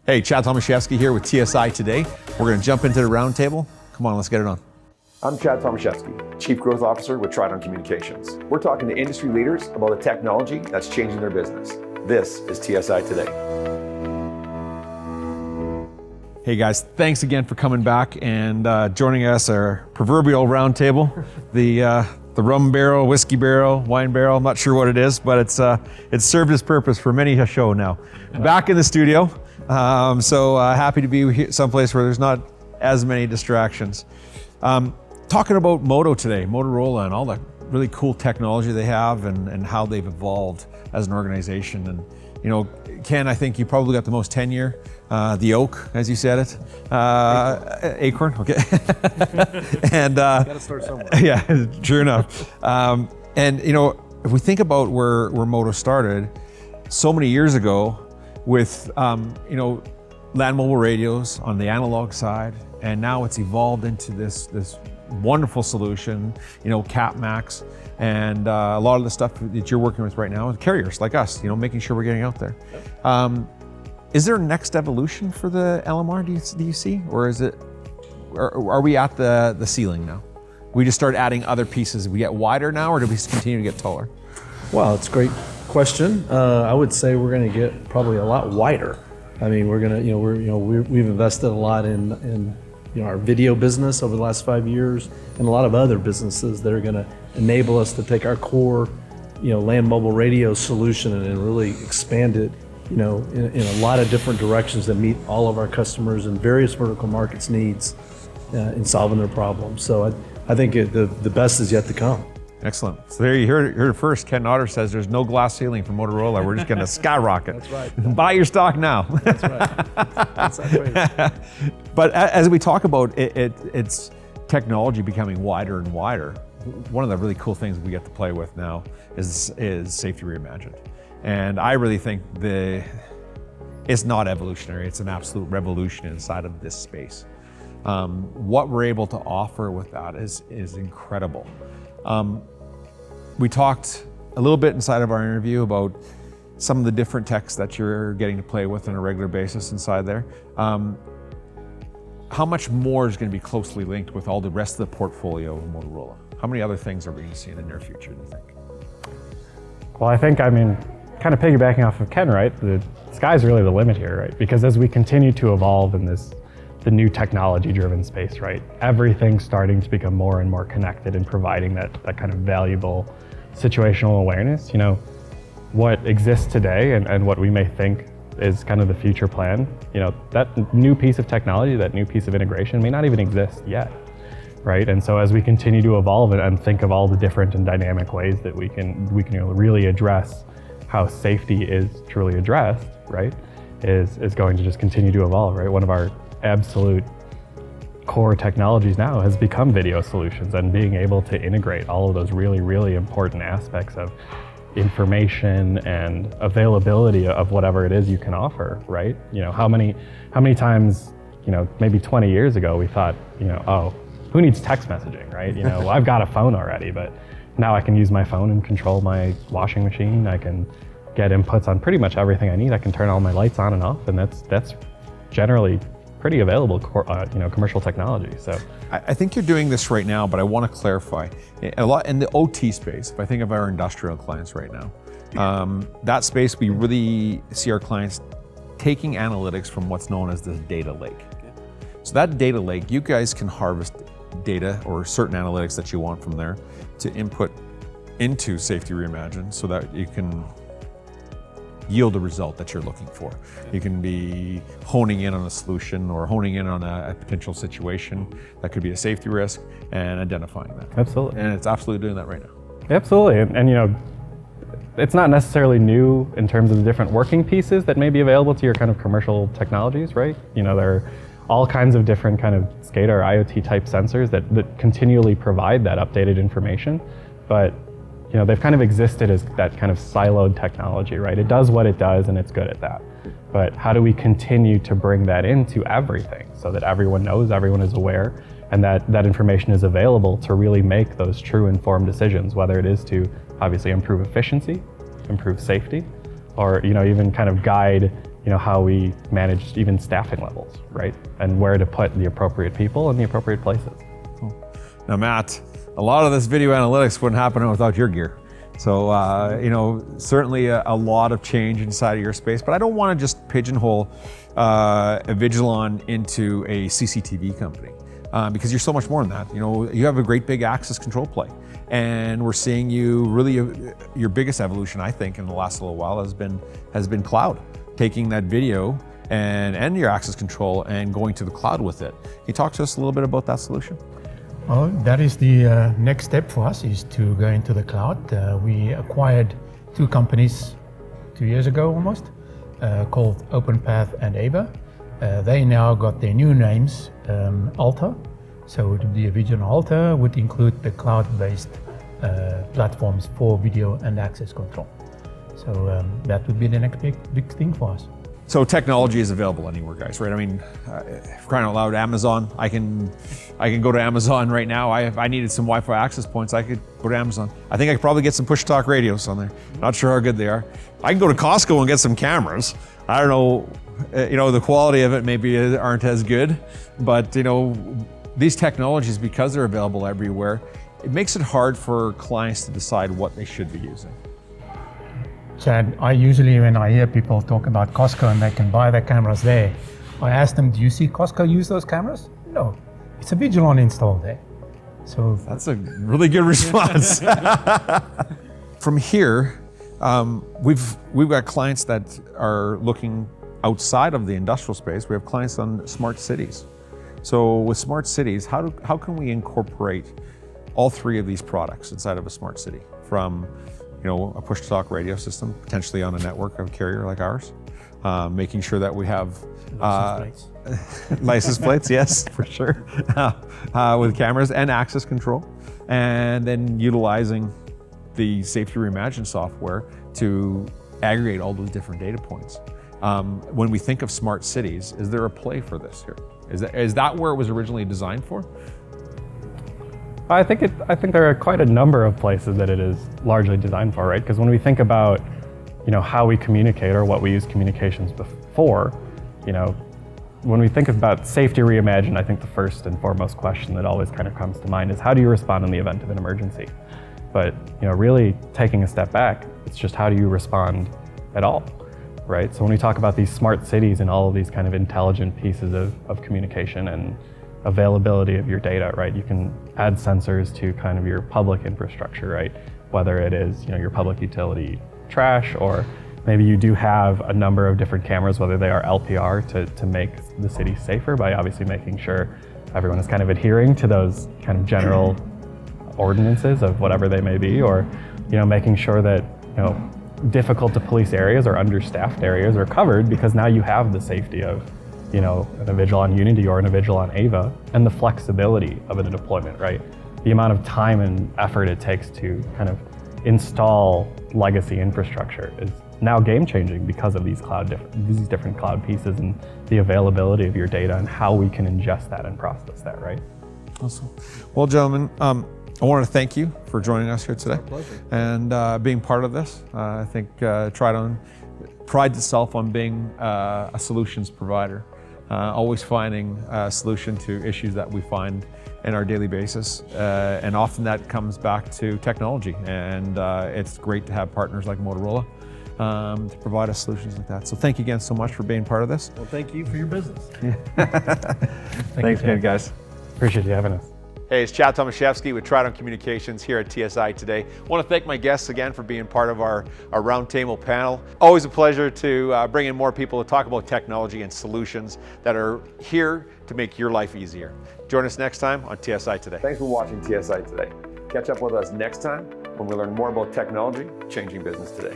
Hey, Chad Tomaschefski here with TSI Today. We're going to jump into the roundtable. Come on, let's get it on. I'm Chad Tomaschefski, Chief Growth Officer with Tridon Communications. We're talking to industry leaders about the technology that's changing their business. This is TSI Today. Hey guys, thanks again for coming back and joining us, our proverbial roundtable. The rum barrel, whiskey barrel, wine barrel, I'm not sure what it is, but it's served its purpose for many a show now. Back in the studio, so happy to be here, someplace where there's not as many distractions. Talking about Moto today, Motorola and all the really cool technology they have and how they've evolved as an organization. And you know, Ken, I think you probably got the most tenure, the oak, as you said it, acorn, okay. And gotta start somewhere. Yeah, sure enough. And you know, if we think about where Moto started, so many years ago, with you know, land mobile radios on the analog side, and now it's evolved into this wonderful solution, you know, CapMax, and a lot of the stuff that you're working with right now, carriers like us, you know, making sure we're getting out there. Is there a next evolution for the LMR, do you see? Or is it, are we at the ceiling now? We just start adding other pieces, we get wider now, or do we continue to get taller? Well, it's a great question. I would say we're going to get probably a lot wider. I mean, we're going to, we've invested a lot in our video business over the last 5 years, and a lot of other businesses that are going to enable us to take our core, land mobile radio solution and really expand it, in a lot of different directions that meet all of our customers and various vertical markets needs in solving their problems. So I think the best is yet to come. Excellent. So there you heard it first. Ken Otter says there's no glass ceiling for Motorola. We're just going to skyrocket. That's right. Buy your stock now. That's right. That's right. But as we talk about it's technology becoming wider and wider, one of the really cool things we get to play with now is Safety Reimagined. And I really think it's not evolutionary, it's an absolute revolution inside of this space. What we're able to offer with that is incredible. We talked a little bit inside of our interview about some of the different techs that you're getting to play with on a regular basis inside there. How much more is going to be closely linked with all the rest of the portfolio of Motorola? How many other things are we going to see in the near future, do you think? Well, I think, kind of piggybacking off of Ken, right? The sky's really the limit here, right? Because as we continue to evolve in the new technology-driven space, right? Everything's starting to become more and more connected and providing that kind of valuable situational awareness. What exists today and what we may think is kind of the future plan, that new piece of technology, that new piece of integration may not even exist yet, right? And so as we continue to evolve and think of all the different and dynamic ways that we can really address how safety is truly addressed, right, is going to just continue to evolve, right? One of our absolute core technologies now has become video solutions and being able to integrate all of those really, really important aspects of information and availability of whatever it is you can offer, right? How many times, maybe 20 years ago we thought, oh, who needs text messaging, right? Well, I've got a phone already, but now I can use my phone and control my washing machine. I can get inputs on pretty much everything I need. I can turn all my lights on and off, and that's generally pretty available, commercial technology. So I think you're doing this right now, but I want to clarify. A lot in the OT space, if I think of our industrial clients right now, that space, we really see our clients taking analytics from what's known as the data lake. So that data lake, you guys can harvest data or certain analytics that you want from there to input into Safety Reimagined so that you can yield a result that you're looking for. You can be honing in on a solution or honing in on a potential situation that could be a safety risk and identifying that. Absolutely. And it's absolutely doing that right now. Absolutely, and it's not necessarily new in terms of the different working pieces that may be available to your kind of commercial technologies, right? There are all kinds of different kind of SCADA or IoT type sensors that continually provide that updated information, but they've kind of existed as that kind of siloed technology, right? It does what it does and it's good at that. But how do we continue to bring that into everything so that everyone knows, everyone is aware, and that information is available to really make those true informed decisions, whether it is to obviously improve efficiency, improve safety, or even kind of guide how we manage even staffing levels, right? And where to put the appropriate people in the appropriate places. Now, Matt, a lot of this video analytics wouldn't happen without your gear. So, certainly a lot of change inside of your space, but I don't want to just pigeonhole Avigilon into a CCTV company because you're so much more than that. You have a great big access control play, and we're seeing you really, your biggest evolution, I think, in the last little while has been cloud, taking that video and your access control and going to the cloud with it. Can you talk to us a little bit about that solution? Well, that is the next step for us, is to go into the cloud. We acquired two companies 2 years ago almost, called OpenPath and Ava. They now got their new names, Alta. So the Avigilon Alta would include the cloud-based platforms for video and access control. So that would be the next big thing for us. So technology is available anywhere, guys, right? I mean, crying out loud, Amazon. I can go to Amazon right now. If I needed some Wi-Fi access points, I could go to Amazon. I think I could probably get some push-to-talk radios on there. Not sure how good they are. I can go to Costco and get some cameras. I don't know, the quality of it maybe aren't as good, but these technologies, because they're available everywhere, it makes it hard for clients to decide what they should be using. Chad, I usually, when I hear people talk about Costco and they can buy their cameras there, I ask them, do you see Costco use those cameras? No, it's a Avigilon installed there. So that's a really good response. From here, we've got clients that are looking outside of the industrial space. We have clients on smart cities. So with smart cities, how can we incorporate all three of these products inside of a smart city? From a push-to-talk radio system, potentially on a network of a carrier like ours, making sure that we have license plates, yes, for sure, with cameras and access control, and then utilizing the Safety Reimagined software to aggregate all those different data points. When we think of smart cities, is there a play for this here? Is that where it was originally designed for? I think there are quite a number of places that it is largely designed for, right? Because when we think about, how we communicate or what we use communications for, when we think about Safety Reimagined, I think the first and foremost question that always kind of comes to mind is, how do you respond in the event of an emergency? But, really taking a step back, it's just, how do you respond at all, right? So when we talk about these smart cities and all of these kind of intelligent pieces of communication and availability of your data, right? You can add sensors to kind of your public infrastructure, right? Whether it is, your public utility trash, or maybe you do have a number of different cameras, whether they are LPR to make the city safer by obviously making sure everyone is kind of adhering to those kind of general ordinances of whatever they may be, or, making sure that, difficult to police areas or understaffed areas are covered, because now you have the safety of an Avigilon Unity or an Avigilon Ava, and the flexibility of a deployment, right? The amount of time and effort it takes to kind of install legacy infrastructure is now game-changing because of these different cloud pieces and the availability of your data and how we can ingest that and process that, right? Awesome. Well, gentlemen, I want to thank you for joining us here today. It's our pleasure. And being part of this. I think Tridon prides itself on being a solutions provider. Always finding a solution to issues that we find in our daily basis. And often that comes back to technology. And it's great to have partners like Motorola to provide us solutions like that. So thank you again so much for being part of this. Well, thank you for your business. Thanks again, guys. Appreciate you having us. Hey, it's Chad Tomaschefski with Tridon Communications here at TSI Today. I want to thank my guests again for being part of our roundtable panel. Always a pleasure to bring in more people to talk about technology and solutions that are here to make your life easier. Join us next time on TSI Today. Thanks for watching TSI Today. Catch up with us next time when we learn more about technology changing business today.